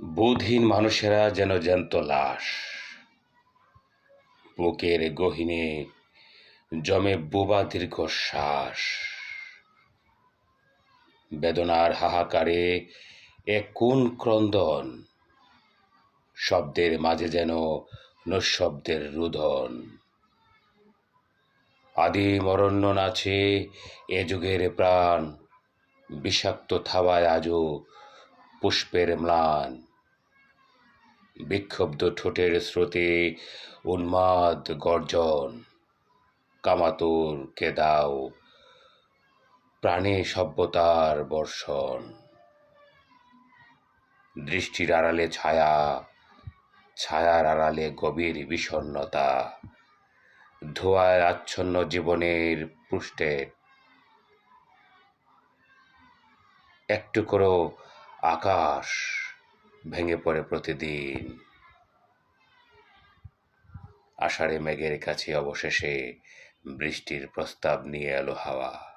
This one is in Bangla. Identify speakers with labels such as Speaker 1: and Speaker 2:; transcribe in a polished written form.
Speaker 1: বোধহীন মানুষেরা যেন জ্যান্ত লাশ, বুকের গহীনে জমে বোবা দীর্ঘশ্বাস। বেদনার হাহাকারে এক কোন ক্রন্দন, শব্দের মাঝে যেন নৈঃশব্দের রুদন। আদিম অরণ্য নাচে এ যুগের প্রাণ, বিষাক্ত থাবায় আজও পুষ্পের ম্লান। বিক্ষুব্ধ ঠোঁটের স্রোতে উন্মাদ গর্জন, কামাতুর কে দাও প্রাণে সভ্যতার বর্ষণ। দৃষ্টির আড়ালে ছায়া, ছায়ার আড়ালে গভীর বিষণ্ণতা, ধোঁয়ায় আচ্ছন্ন জীবনের পৃষ্ঠে একটু করে আকাশ ভেঙে পড়ে প্রতিদিন। আষাঢ়ে মেঘের কাছে অবশেষে বৃষ্টির প্রস্তাব নিয়ে এলো হাওয়া।